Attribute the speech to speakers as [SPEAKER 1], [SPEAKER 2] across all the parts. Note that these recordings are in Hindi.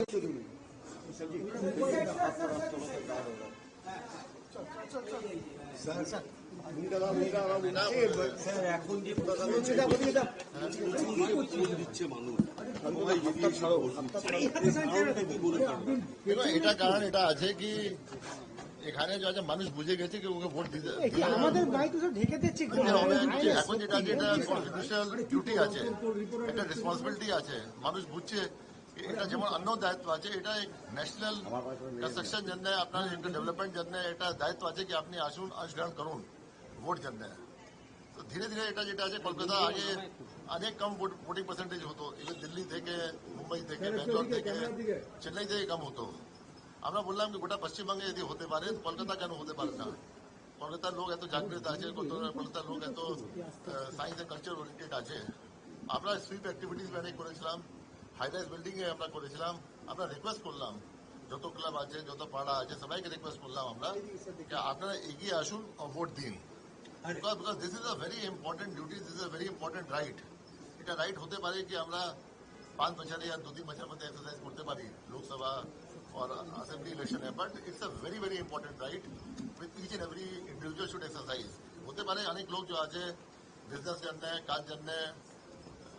[SPEAKER 1] এটা কারণ এটা আছে কি এখানে যে মানুষ বুঝে গেছে কি ওকে ভোট দিতে
[SPEAKER 2] আমাদের ভাই তো সব ঢেকে দিচ্ছে
[SPEAKER 1] এখন যেটা যেটা কনস্টিটিউশনাল ডিউটি আছে একটা রেসপন্সিবিলিটি আছে মানুষ বুঝছে এটা যেমন অন্য দায়িত্ব আছে এটা ন্যাশনাল কনস্ট্রাকশন জন্য আপনার একটা ডেভেলপমেন্ট জন্য এটা দায়িত্ব আছে কি আপনি আসুন অংশগ্রহণ করুন ভোট জন্য তো ধীরে ধীরে এটা যেটা আছে কলকাতা আগে অনেক কম ভোটিং পার্সেন্টেজ হতো এবার দিল্লি থেকে মুম্বাই থেকে ব্যাঙ্গালোর থেকে চেন্নাই থেকে কম হতো আমরা বললাম কি গোটা পশ্চিমবঙ্গে যদি হতে পারে কলকাতা কেন হতে পারে না কলকাতার লোক এত জাগ্রত আছে কলকাতার লোক এত সায়েন্স এন্ড কালচার ওরিয়েন্টেড আছে আমরা সুইপ অ্যাক্টিভিটিস অনেক করেছিলাম হাইরাইজ বিল্ডিং এ আমরা করেছিলাম আমরা রিকোয়েস্ট করলাম যত ক্লাব আছে যত পাড়া আছে সবাইকে রিকোয়েস্ট করলাম আমরা যে আপনারা এগিয়ে আসুন ও ভোট দিন because this is a very important duty this is a very important right এটা রাইট হতে পারে কি আমরা 5 বছরে या 2-3 বছরের মধ্যে এক্সারসাইজ করতে পারি লোকসভা और असेंबली इलेक्शन है but it's a very very important right with each and every individual should exercise होते पारे अनेक लोग जो आज बिजनेस जन्य काज जन्य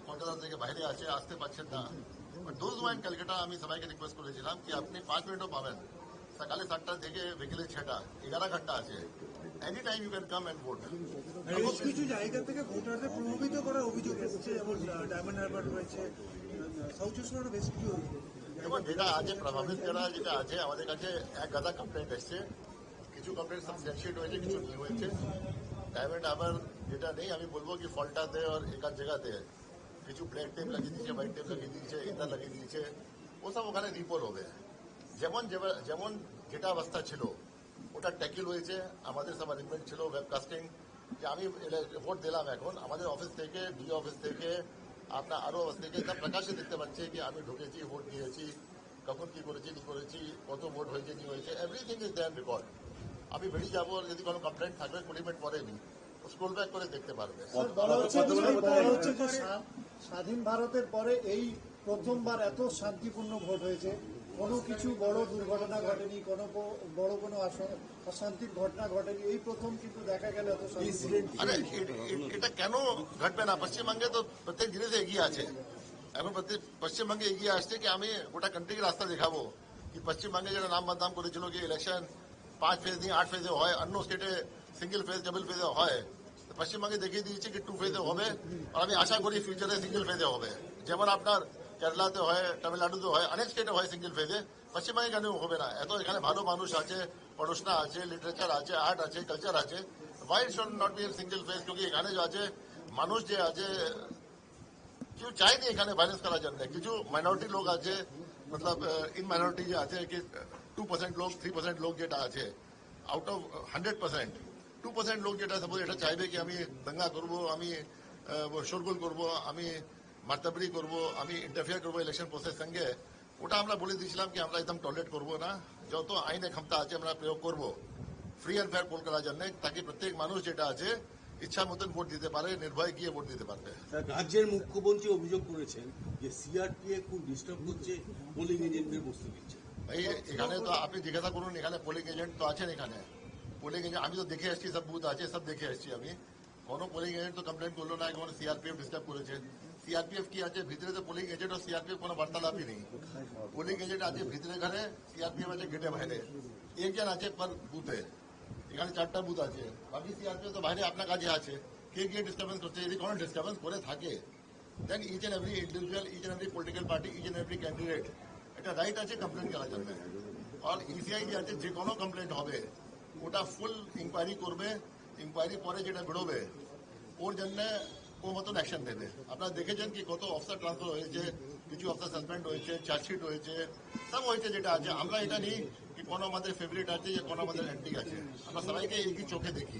[SPEAKER 1] কলকাতা থেকে বাইরে আছে আসতে পারছেন না but those who are in Calcutta আমি সবাইকে রিকোয়েস্ট করেছিলাম কি আপনি 5 মিনিটও পাবেন সকালে 7টা থেকে বিকেলে 6টা 11 ঘন্টা আছে any time you can come and vote
[SPEAKER 2] কিছু জায়গা থেকে ভোটারদের প্রভাবিত করার অভিযোগ এসেছে যেমন ডায়মন্ড হারবার রয়েছে সাউথ চব্বিশ পরগনা বেশ কিছু
[SPEAKER 1] দেখুন যেটা আছে প্রভাবিত করা যেটা আছে আমাদের কাছে এক গাদা কমপ্লেন্ট এসছে কিছু কমপ্লেন্ট সাবস্টেন্সিয়েট হয়েছে কিছু নিয়ে হয়েছে ডায়মন্ড হারবার যেটা নেই আমি বলবো কি ফল্টাতে আর একাধ জায়গাতে কিছু ব্ল্যাক টেপ লাগিয়ে দিয়েছে হোয়াইট টেপ লাগিয়ে দিয়েছে এটা লাগিয়ে দিয়েছে ও সব ওখানে রিপোর্ট হবে যেমন যেমন যেটা অবস্থা ছিল ওটা ট্যাকেল হয়েছে আমাদের সব অ্যারেঞ্জমেন্ট ছিল ওয়েবকাস্টিং যে আমি ভোট দিলাম এখন আমাদের অফিস থেকে ডিও অফিস থেকে আপনার আরো অফিস থেকে সব প্রকাশ্যে দেখতে পাচ্ছে কি আমি ঢুকেছি ভোট দিয়েছি কখন কি করেছি কি করেছি কত ভোট হয়েছে কি হয়েছে এভরিথিং ইজ দেয়ার রেকর্ড আমি বেরিয়ে যাবো যদি কোনো কমপ্লেন্ট থাকবে 20 মিনিট পরে স্ক্রল ব্যাক করে দেখতে পারবে
[SPEAKER 2] স্বাধীন ভারতের পরে এই প্রথমবার এত শান্তিপূর্ণ ভোট হয়েছে কোনো কিছু বড় দুর্ঘটনা ঘটেনি কোনো বড় কোনো অশান্তির ঘটনা ঘটেনি এই প্রথম কিন্তু দেখা গেল এত
[SPEAKER 1] আরে এটা কেন ঘটবে না পশ্চিমবঙ্গে তো প্রত্যেক জিনিসে এগিয়ে আছে এখন পশ্চিমবঙ্গে এগিয়ে আসছে কি আমি গোটা কান্ট্রিকে রাস্তা দেখাবো কি পশ্চিমবঙ্গে যেটা নাম বদনাম করেছিল কি ইলেকশন 5 ফেজ নিয়ে 8 ফেজে হয় অন্য স্টেটে সিঙ্গেল ফেজ ডাবল ফেজে হয় পশ্চিমবঙ্গে দেখিয়ে দিয়েছে কি 2 ফেজে হবে আর আমি আশা করি ফিউচারে সিঙ্গেল ফেজে হবে যেমন আপনার কেরালাতে হয় তামিলনাড়ুতে হয় অনেক স্টেটে হয় সিঙ্গেল ফেজে পশ্চিমবঙ্গে কেন হবে না এত এখানে ভালো মানুষ আছে পড়াশোনা আছে লিটারেচার আছে আর্ট আছে কালচার আছে why should not be single phase क्योंकि এখানে যে আছে মানুষ যে আছে কেউ চায়নি এখানে ভায়োলেন্স করার জন্য কিছু মাইনরিটি লোক আছে মতলব ইন মাইনরিটি যে আছে কি 2% লোক 3% লোক যেটা আছে আউট অফ 100% 2% লোক যেটা সাপোজ এটা চাইবে কি আমি দাঙ্গা করবো আমি শোরগোল করবো আমি মারতাবরি করবো আমি ইন্টারফিয়ার করবো ইলেকশন প্রসেস সঙ্গে ওটা আমরা বলে দিয়েছিলাম কি আমরা একদম টলারেট করবো না যত আইনে ক্ষমতা আছে আমরা প্রয়োগ করবো ফ্রি অ্যান্ড ফেয়ার পোল করার জন্য তাকে প্রত্যেক মানুষ যেটা আছে ইচ্ছা মতন ভোট দিতে পারে নির্ভয় গিয়ে ভোট দিতে পারবে
[SPEAKER 3] রাজ্যের মুখ্যমন্ত্রী অভিযোগ করেছেন যে সিআরপিএফ খুব ডিস্টার্ব করছে পোলিং এজেন্টদের বসতে দিচ্ছে
[SPEAKER 1] এই এখানে তো আপনি জিজ্ঞাসা করুন এখানে পোলিং এজেন্ট তো আছেন এখানে পোলিং এজেন্ট আমি তো দেখে আসছি সব বুথ আছে সব দেখে আসছি আমি কোনো পোলিং এজেন্ট তো কমপ্লেন করলো না কোনো সিআরপিএফ ডিস্টার্ব করেছে সিআরপিএফ কি আছে ভিতরে তো পোলিং এজেন্ট আর সিআরপিএফ কোনো বার্তালাপই নেই পোলিং এজেন্ট আছে ভিতরে ঘরে সিআরপিএফ আছে গেটে বাইরে একজন আছে পার বুথে এখানে 4টা বুথ আছে বাকি সিআরপিএফ তো বাইরে আপনার কাছে আছে কে গিয়ে ডিস্টার্বেন্স করছে যদি কোনো ডিস্টার্বেন্স করে থাকে then each and every individual each and every political party each and every candidate এটা রাইট আছে কমপ্লেন করার জন্য আর ইসিআই যে আছে যে কোনো কমপ্লেন হবে ওটা ফুল ইনকোয়ারি করবে ইনকোয়ারি পরে যেটা বেরোবে ওর জন্য ও মতন অ্যাকশন নেবে আপনারা দেখেছেন কি কত অফিসার ট্রান্সফার হয়েছে কিছু অফিসার সাসপেন্ড হয়েছে চার্জশিট হয়েছে সব হয়েছে যেটা আছে আমরা এটা নিই কি কোনো আমাদের ফেভারিট আছে যে কোনো আমাদের অ্যান্টি আছে আমরা সবাইকে একই চোখে দেখি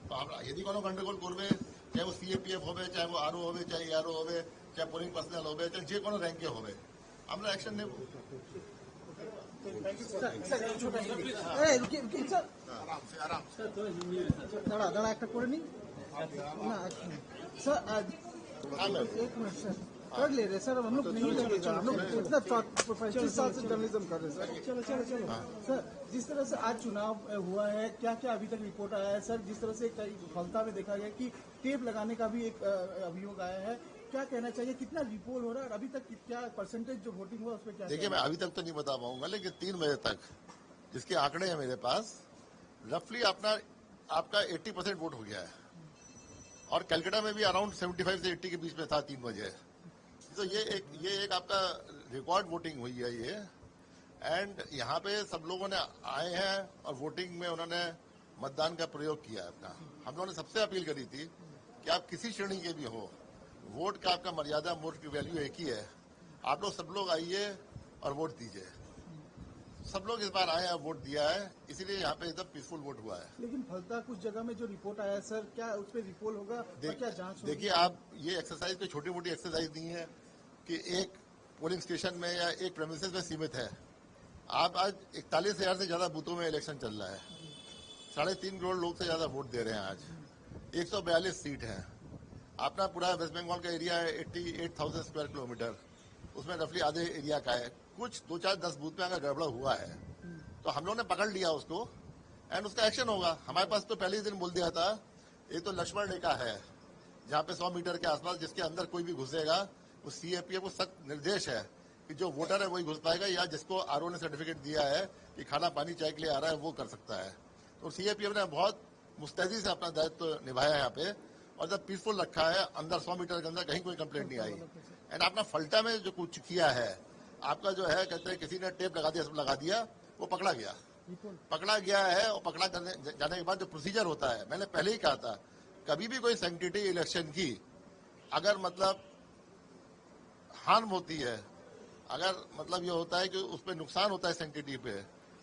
[SPEAKER 1] তো আমরা যদি কোনো গন্ডগোল করবে চাहे वो सीएपीएफ হবে চাहे वो आरओ হবে চাहे एआरओ হবে চাहे পোলিং পার্সোনাল হবে চাहे যে কোনো র্যাঙ্কে হবে আমরা অ্যাকশন নেব
[SPEAKER 2] দাঁড়া একটা করে নি না স্যার
[SPEAKER 1] हाँ मैम
[SPEAKER 4] कर ले रहे सर, अब हम लोग नहीं लगेगा, हम लोग इतना 25 साल से जर्नलिज्म कर रहे हैं सर। चलो सर, जिस तरह से आज चुनाव हुआ है, क्या क्या अभी तक रिपोर्ट आया है सर? जिस तरह से कई फलता में देखा गया कि टेप लगाने का भी एक अभियोग आया है, क्या कहना चाहिए, कितना रिपोल हो रहा है और अभी तक क्या परसेंटेज जो वोटिंग हुआ उस पर क्या?
[SPEAKER 1] देखिए, मैं अभी तक तो नहीं बता पाऊंगा, लेकिन 3 बजे तक जिसके आंकड़े हैं मेरे पास, रफली आपका 80% वोट हो गया है और कलकत्ता में भी अराउंड 75 से 80 के बीच में था 3 बजे। तो ये एक आपका रिकॉर्ड वोटिंग हुई है ये। एंड यहाँ पे सब लोगों ने आए हैं और वोटिंग में उन्होंने मतदान का प्रयोग किया अपना। हम लोगों ने सबसे अपील करी थी कि आप किसी श्रेणी के भी हो, वोट का आपका मर्यादा, वोट की वैल्यू एक ही है। आप लोग सब लोग आइए और वोट दीजिए। सब लोग इस बार आए हैं, वोट दिया है, इसीलिए यहाँ पे एकदम पीसफुल वोट हुआ है।
[SPEAKER 4] लेकिन फलता कुछ जगह में जो रिपोर्ट आया है सर, क्या उस पर रिपोल होगा और क्या जांच होगी?
[SPEAKER 1] देखिए, आप ये एक्सरसाइज कोई छोटी मोटी एक्सरसाइज नहीं है कि एक पोलिंग स्टेशन में या एक प्रेमिसेस में सीमित है। आप आज 41,000 से ज्यादा बूथों में इलेक्शन चल रहा है, 3.5 करोड़ लोग से ज्यादा वोट दे रहे हैं। आज 142 सीट है। अपना पूरा वेस्ट बंगाल का एरिया है 88,000 स्क्वायर किलोमीटर, उसमें रफली आधे एरिया का है। कुछ 2, 4, 10 बूथ में अगर गड़बड़ हुआ है तो हम लोग ने पकड़ लिया उसको एंड उसका एक्शन होगा। हमारे पास तो पहले ही दिन बोल दिया था, ये तो लक्ष्मण रेखा है जहाँ पे 100 मीटर के आसपास जिसके अंदर कोई भी घुसेगा, वो सीएपीएफ को सख्त निर्देश है कि जो वोटर है वही घुस पाएगा, या जिसको आरओ ने सर्टिफिकेट दिया है कि खाना पानी चाय के लिए आ रहा है वो कर सकता है। तो सीएपीएफ ने बहुत मुस्तैदी से अपना दायित्व निभाया है यहाँ पे और जब पीसफुल रखा है। अंदर 100 मीटर के अंदर कहीं कोई कंप्लेंट नहीं आई। एंड आपने फल्टा में जो कुछ किया है, आपका जो है कहते हैं किसी ने टेप लगा दिया, सब लगा दिया, वो पकड़ा गया है। और पकड़ा जाने के बाद जो प्रोसीजर होता है, मैंने पहले ही कहा था, कभी भी कोई सैंक्टिटी इलेक्शन की अगर मतलब हार्म होती है, अगर मतलब ये होता है कि उस पर नुकसान होता है सैंक्टिटी पे,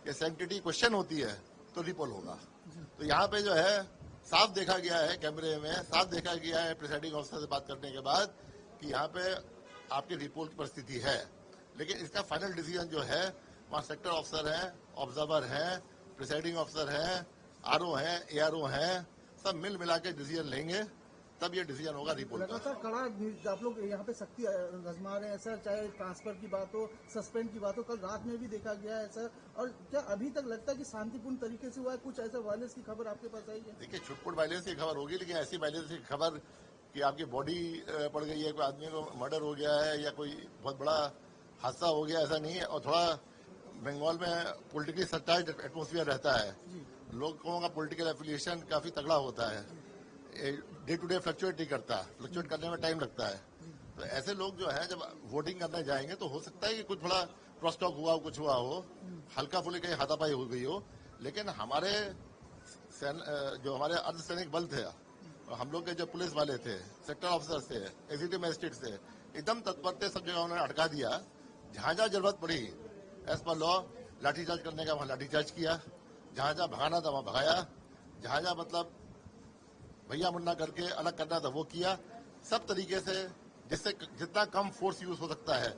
[SPEAKER 1] या सैंक्टिटी क्वेश्चन होती है, तो रिपोल होगा। तो यहाँ पे जो है साफ देखा गया है, कैमरे में साफ देखा गया है प्रिसाइडिंग ऑफिसर से बात करने के बाद कि यहाँ पे आपकी रिपोर्ट की परिस्थिति है। लेकिन इसका फाइनल डिसीजन जो है, वहाँ सेक्टर ऑफिसर हैं, ऑब्जर्वर हैं, प्रिसाइडिंग ऑफिसर हैं, आरओ हैं, एआरओ हैं, सब मिल मिला के डिसीजन लेंगे, तब ये डिसीजन होगा रिपोर्ट का।
[SPEAKER 4] लगातार कड़ा आप लोग यहाँ पे सख्ती आजमा रहे हैं सर, चाहे ट्रांसफर की बात हो, सस्पेंड की बात हो, कल रात में भी देखा गया है सर। और क्या अभी तक लगता है कि शांतिपूर्ण तरीके से हुआ है? कुछ ऐसा वायलेंस की खबर आपके पास आई है?
[SPEAKER 1] देखिए, छुटपुट वायलेंस की खबर होगी, लेकिन ऐसी वायलेंस की खबर कि आपकी बॉडी पड़ गई है, कोई आदमी को मर्डर हो गया है या कोई बहुत बड़ा हादसा हो गया, ऐसा नहीं है। और थोड़ा बंगाल में पॉलिटिकली सच्चाई एटमोसफियर रहता है, लोगों का पॉलिटिकल एफिलिएशन काफी तगड़ा होता है, डे टू डे फ्लक्चुएट नहीं करता, फ्लक्चुएट करने में टाइम लगता है। तो ऐसे लोग जो है जब वोटिंग करने जाएंगे तो हो सकता है कि कुछ थोड़ा क्रॉस टॉक हुआ हो, कुछ हुआ हो, हल्का फुल्की कहीं हाथापाई हो गई हो। लेकिन हमारे जो हमारे अर्धसैनिक बल थे, हम लोग के जो पुलिस वाले थे, सेक्टर ऑफिसर थे, एग्जीक्यूटिव मजिस्ट्रेट थे, एकदम तत्पर थे, सब जगह उन्होंने अटका दिया। जहां जहां जरूरत पड़ी एज पर लॉ लाठीचार्ज करने का वहां लाठीचार्ज किया, जहां जहां भगाना था वहां भगाया, जहां जहां मतलब भैया मुन्ना करके अलग करना था वो किया। सब तरीके से जिससे जितना कम फोर्स यूज हो सकता है,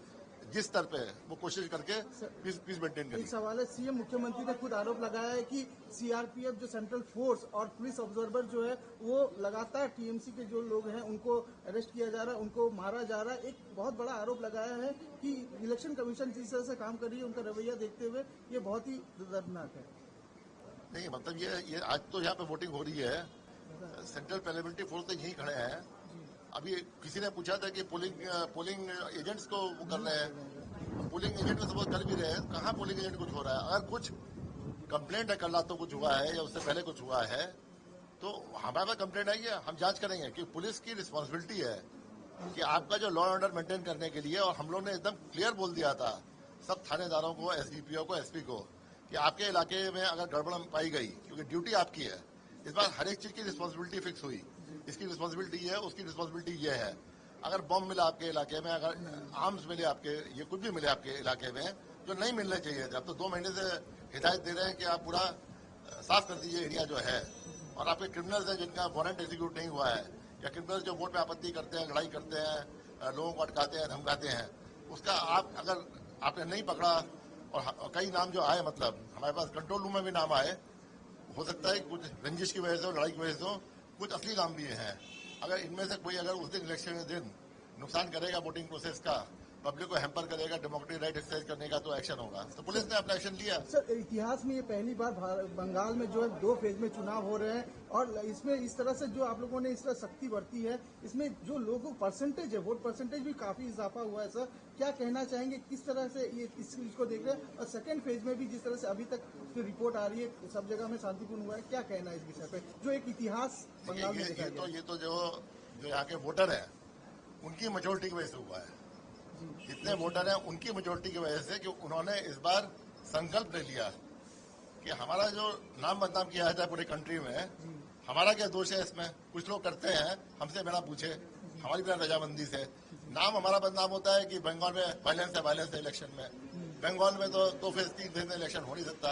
[SPEAKER 1] जिस स्तर पे वो कोशिश करके पीस मेंटेन करें।
[SPEAKER 4] एक सवाल है, सीएम मुख्यमंत्री ने खुद आरोप लगाया है कि सीआरपीएफ जो सेंट्रल फोर्स और पुलिस ऑब्जर्वर जो है वो लगातार टीएमसी के जो लोग हैं उनको अरेस्ट किया जा रहा है, उनको मारा जा रहा है। एक बहुत बड़ा आरोप लगाया है कि इलेक्शन कमीशन जिस तरह से काम कर रही है, उनका रवैया देखते हुए ये बहुत ही दर्दनाक है।
[SPEAKER 1] नहीं, मतलब ये आज तो यहाँ पे वोटिंग हो रही है, सेंट्रल पैरामिलिट्री फोर्स तो यहीं खड़े हैं। अभी किसी ने पूछा था कि पोलिंग एजेंट्स को वो कर रहे हैं, पोलिंग एजेंट में सपोज कर भी रहे हैं, कहाँ पोलिंग एजेंट कुछ हो रहा है? अगर कुछ कंप्लेंट है, कल रात तो कुछ हुआ है या उससे पहले कुछ हुआ है, तो हमारे पास कंप्लेंट आई है, हम जांच करेंगे। कि पुलिस की रिस्पॉन्सिबिलिटी है कि आपका जो लॉ एंड ऑर्डर मेंटेन करने के लिए, और हम लोग ने एकदम क्लियर बोल दिया था सब थानेदारों को, एसडीपीओ को, एसपी को, कि आपके इलाके में अगर गड़बड़ पाई गई, क्योंकि ड्यूटी आपकी है, इस बार हर एक चीज की रिस्पॉन्सिबिलिटी फिक्स हुई, इसकी रिस्पॉन्सिबिलिटी है, उसकी रिस्पॉन्सिबिलिटी ये है। अगर बम मिला आपके इलाके में, अगर आर्म्स मिले आपके, ये कुछ भी मिले आपके इलाके में जो नहीं मिलने चाहिए थे, अब तो 2 महीने से हिदायत दे रहे हैं कि आप पूरा साफ कर दीजिए एरिया जो है। और आपके क्रिमिनल्स हैं जिनका वारंट एग्जीक्यूट नहीं हुआ है, या क्रिमिनल्स जो वोट में आपत्ति करते हैं, लड़ाई करते हैं, लोगों को अटकाते हैं, धमकाते हैं, उसका आप अगर आपने नहीं पकड़ा, और कई नाम जो आए, मतलब हमारे पास कंट्रोल रूम में भी नाम आए, हो सकता है कुछ रंजिश की वजह से, लड़ाई की वजह से, कुछ असली नाम भी हैं। अगर इनमें से कोई अगर उस दिन इलेक्शन के दिन नुकसान करेगा वोटिंग प्रोसेस का, पब्लिक को हैम्पर करेगा डेमोक्रेटिक राइट एक्सरसाइज करने का, तो एक्शन होगा। तो पुलिस ने अपना एक्शन लिया।
[SPEAKER 4] सर, इतिहास में ये पहली बार बंगाल में जो है 2 फेज में चुनाव हो रहे हैं और इसमें इस तरह से जो आप लोगों ने इस तरह सख्ती बरती है, इसमें जो लोगों परसेंटेज है, वोट परसेंटेज भी काफी इजाफा हुआ है। सर, क्या कहना चाहेंगे, किस तरह से ये इस चीज को देख रहे हैं? और सेकेंड फेज में भी जिस तरह से अभी तक जो रिपोर्ट आ रही है सब जगह में शांतिपूर्ण हुआ है, क्या कहना है इस विषय पे, जो एक इतिहास बंगाल में देखा गया?
[SPEAKER 1] ये तो जो यहाँ के वोटर है उनकी मेजोरिटी की वजह से हुआ है। जितने वोटर हैं उनकी मेजोरिटी की वजह से, कि उन्होंने इस बार संकल्प ले लिया कि हमारा जो नाम बदनाम किया जाता है पूरे कंट्री में, हमारा क्या दोष है इसमें? कुछ लोग करते हैं हमसे बिना पूछे, हमारी बिना रजामंदी से। नाम हमारा बदनाम होता है कि बंगाल में वायलेंस है इलेक्शन में। बंगाल में तो 2 फेज 3 फेज में इलेक्शन हो नहीं सकता,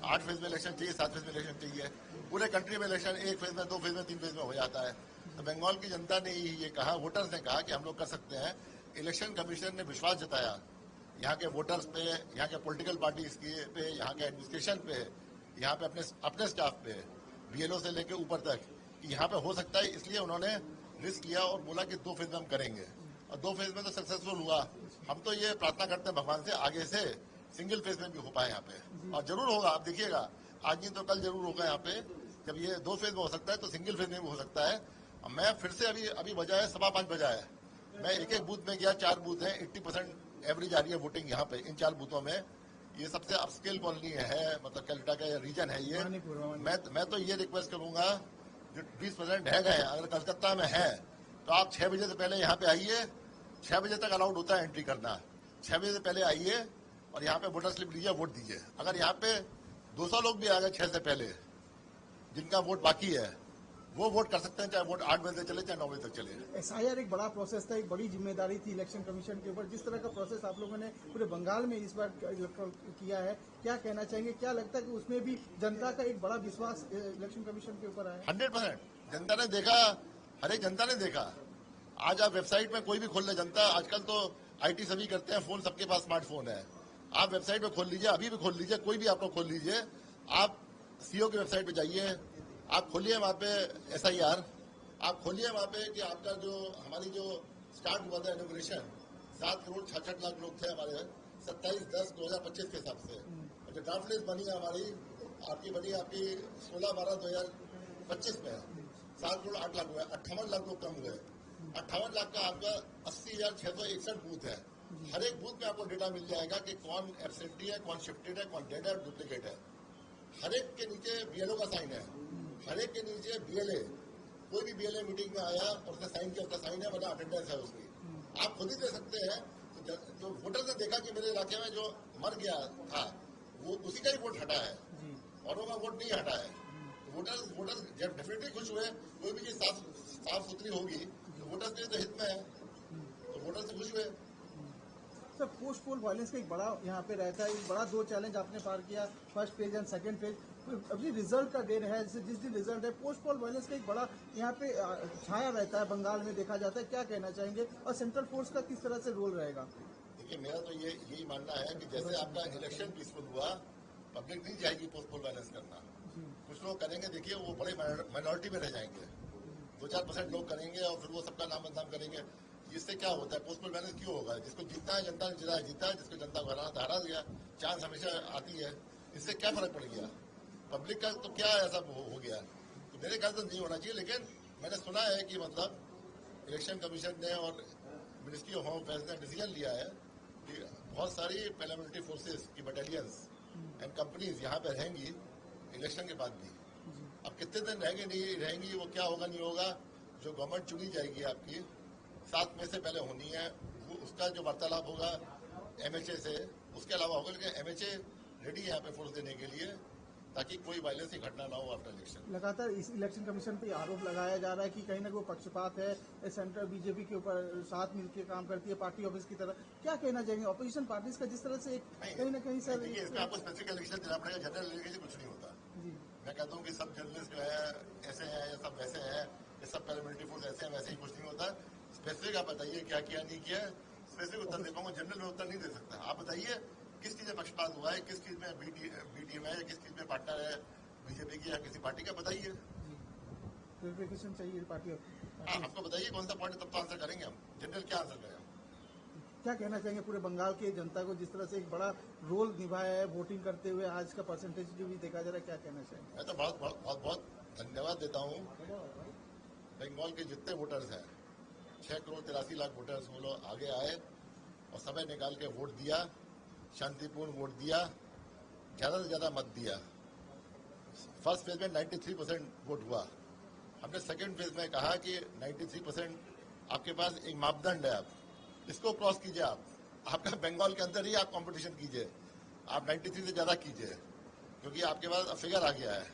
[SPEAKER 1] 8 फेज में इलेक्शन चाहिए, 7 फेज में इलेक्शन चाहिए। पूरे कंट्री में इलेक्शन 1 फेज में, 2 फेज में, 3 फेज में हो जाता है। तो बंगाल की जनता ने ये कहा, वोटर्स ने कहा कि हम लोग कर सकते हैं। इलेक्शन कमीशन ने विश्वास जताया यहाँ के वोटर्स पे, यहाँ के पॉलिटिकल पार्टीज पे, यहाँ के एडमिनिस्ट्रेशन पे, यहाँ पे अपने स्टाफ पे, बीएलओ से लेके ऊपर तक, कि यहाँ पे हो सकता है। इसलिए उन्होंने रिस्क लिया और बोला कि 2 फेज में हम करेंगे, और 2 फेज में तो सक्सेसफुल हुआ। हम तो ये प्रार्थना करते हैं भगवान से आगे से सिंगल फेज में भी हो पाए यहाँ पे, और जरूर होगा। आप देखिएगा, आज नहीं तो कल जरूर होगा। यहाँ पे जब ये 2 फेज में हो सकता है तो सिंगल फेज में भी हो सकता है। मैं फिर से अभी बजा है 5:15 बजा है, मैं एक बूथ में गया, 4 बूथ है, 80% एवरेज आ रही है वोटिंग यहाँ पे इन 4 बूथों में। ये सबसे अपस्केल कॉलोनी है, मतलब कैलकाटा का रीजन है ये। मैं तो ये रिक्वेस्ट करूंगा, जो 20% रह गए, अगर कलकत्ता में है तो आप 6 बजे से पहले यहाँ पे आइए। 6 बजे तक अलाउड होता है एंट्री करना। 6 बजे से पहले आइए और यहाँ पे वोटर स्लिप लीजिए, वोट दीजिए। अगर यहाँ पे 200 लोग भी आ गए 6 से पहले, जिनका वोट बाकी है, वो वोट कर सकते हैं, चाहे वोट 8 बजे से चले, चाहे 9 बजे तक चले।
[SPEAKER 4] एसआईआर एक बड़ा प्रोसेस था, एक बड़ी जिम्मेदारी थी इलेक्शन कमीशन के ऊपर। जिस तरह का प्रोसेस आप लोगों ने पूरे बंगाल में इस बार किया है, क्या कहना चाहेंगे? क्या लगता है कि उसमें भी जनता का एक बड़ा विश्वास इलेक्शन कमीशन के ऊपर आया?
[SPEAKER 1] 100% जनता ने देखा, हर एक जनता ने देखा। आज आप वेबसाइट में कोई भी खोल ले, जनता आजकल तो IT सभी करते हैं, फोन सबके पास स्मार्टफोन है। आप वेबसाइट पे खोल लीजिए, अभी भी खोल लीजिए, कोई भी आप लोग खोल लीजिए। आप सीओ की वेबसाइट पे जाइए, आप खोलिए वहाँ पे SIR, आप खोलिए वहाँ पे कि आपका जो हमारी जो स्टार्ट हुआ था इनोग्रेशन, 7 करोड़ 66 लाख लोग थे हमारे 27/10/2025 के हिसाब से। जो ड्राफ्ट लिस्ट बनी है हमारी, आपकी 16/12/2025 में 7 करोड़ 8 लाख हुए, 58 लाख लोग कम हुए। 58 लाख का आपका 80,661 बूथ है। हर एक बूथ में आपको डेटा मिल जाएगा कि कौन एब्सेंटी है, कौन शिफ्टेड है, कौन डेड है, डुप्लीकेट है। हर एक के नीचे BLO का साइन है, हर एक के नीचे BLA, कोई भी BLA मीटिंग में आया और उसने साइन किया, उसका साइन है, मतलब अटेंडेंस है उसकी। आप खुद ही दे सकते हैं। तो वोटर ने देखा कि मेरे इलाके में जो मर गया था वो उसी का ही वोट हटा है, औरों का वोट नहीं हटा है। तो वोटर्स जब डेफिनेटली खुश हुए। कोई भी चीज साफ सुथरी होगी तो वोटर्स के तो हित में है, तो वोटर्स से खुश हुए।
[SPEAKER 4] सर, पोस्ट पोल वायलेंस का एक बड़ा यहाँ पे रहता है, एक बड़ा 2 चैलेंज आपने पार किया, first phase and second phase. अभी रिजल्ट का देर है, जिस दिन रिजल्ट है, पोस्ट पोल वायलेंस का एक बड़ा यहाँ पे छाया रहता है, बंगाल में देखा जाता है। क्या कहना चाहेंगे? और सेंट्रल फोर्स का किस तरह से रोल रहेगा?
[SPEAKER 1] देखिए, मेरा तो यही मानना है कि जैसे आपका इलेक्शन पीसफुल हुआ, पब्लिक नहीं जाएगी पोस्ट पोल वायलेंस करना। कुछ लोग करेंगे, देखिए वो बड़े माइनॉरिटी में रह जाएंगे, 2-4% लोग करेंगे और फिर वो सबका नाम बदनाम करेंगे। इससे क्या होता है? पोस्ट पोल वायलेंस क्यों होगा? जिसको जीतना है जनता ने जीता है, जिसको जनता को हराना था हरा दिया। चांस हमेशा आती है, इससे क्या फर्क पड़ गया? पब्लिक का तो क्या ऐसा हो गया? तो मेरे ख्याल से नहीं होना चाहिए। लेकिन मैंने सुना है कि मतलब इलेक्शन कमीशन ने और मिनिस्ट्री ऑफ होम अफेयर्स ने डिसीजन लिया है कि बहुत सारी पैरामिलिट्री फोर्सेस की बटालियंस एंड कंपनीज यहाँ पे रहेंगी इलेक्शन के बाद भी। अब कितने दिन रहेंगे नहीं रहेंगी, वो क्या होगा नहीं होगा, जो गवर्नमेंट चुनी जाएगी आपकी 7 मई से पहले होनी है, वो उसका जो वार्तालाप होगा MHA से, उसके अलावा होगा। लेकिन MHA रेडी है यहाँ पे फोर्स देने के लिए, ताकि कोई वायलेंस की घटना ना हो आफ्टर इलेक्शन।
[SPEAKER 4] लगातार इस इलेक्शन कमीशन पे आरोप लगाया जा रहा है कि कहीं ना कोई पक्षपात है, सेंट्रल बीजेपी के ऊपर साथ मिलकर काम करती है पार्टी ऑफिस की तरह। क्या कहना चाहेंगे ऑपोजिशन पार्टीज का जिस तरह से कहीं ना कहीं सर?
[SPEAKER 1] इसमें आपको स्पेसिफिक इलेक्शन देना पड़ेगा, जनरल इलेक्शन कुछ नहीं होता। मैं कहता हूँ कि सब जर्नलिस्ट जो है ऐसे हैं या सब वैसे हैं, ये सब पैरामिलिट्री फोर्स ऐसे हैं वैसे ही, कुछ नहीं होता। स्पेसिफिक आप बताइए क्या किया नहीं किया, स्पेसिफिक उत्तर दे पाऊंगा, जनरल में उत्तर नहीं दे सकता। आप बताइए किस चीज में पक्षपात हुआ है, किस चीज में बी टीम है, या किस चीज में पार्टनर है बीजेपी की या किसी पार्टी का, बताइए।
[SPEAKER 4] वेरिफिकेशन चाहिए पार्टी।
[SPEAKER 1] आपको बताइए कौन सा पॉइंट, तब तो आंसर करेंगे हम। जनरल क्या आंसर करें हम?
[SPEAKER 4] क्या कहना चाहेंगे पूरे बंगाल की जनता को, जिस तरह से एक बड़ा रोल निभाया है वोटिंग करते हुए, आज का परसेंटेज जो भी देखा जा रहा है, क्या कहना चाहेंगे?
[SPEAKER 1] मैं तो बहुत बहुत बहुत बहुत धन्यवाद देता हूँ बंगाल के जितने वोटर्स हैं, 6,83,00,000 वोटर्स, वो लोग आगे आए और समय निकाल के वोट दिया, शांतिपूर्ण वोट दिया, ज्यादा से ज्यादा मत दिया। फर्स्ट फेज में 93% वोट हुआ। हमने सेकंड फेज में कहा कि 93% आपके पास एक मापदंड है, आप इसको क्रॉस कीजिए। आपका बंगाल के अंदर ही आप कंपटीशन कीजिए, आप 93 से ज्यादा कीजिए, क्योंकि आपके पास फिगर आ गया है।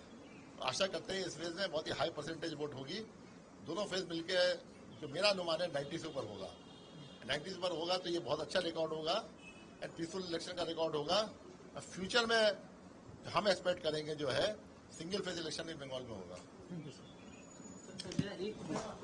[SPEAKER 1] आशा करते हैं इस फेज में बहुत ही हाई परसेंटेज वोट होगी। दोनों फेज मिलके जो मेरा अनुमान है 90 से ऊपर होगा। 90 से ऊपर होगा तो ये बहुत अच्छा रिकॉर्ड होगा एंड पीसफुल इलेक्शन का रिकॉर्ड होगा। फ्यूचर में हम एक्सपेक्ट करेंगे जो है सिंगल फेज इलेक्शन भी बंगाल में होगा।
[SPEAKER 4] Thank you sir.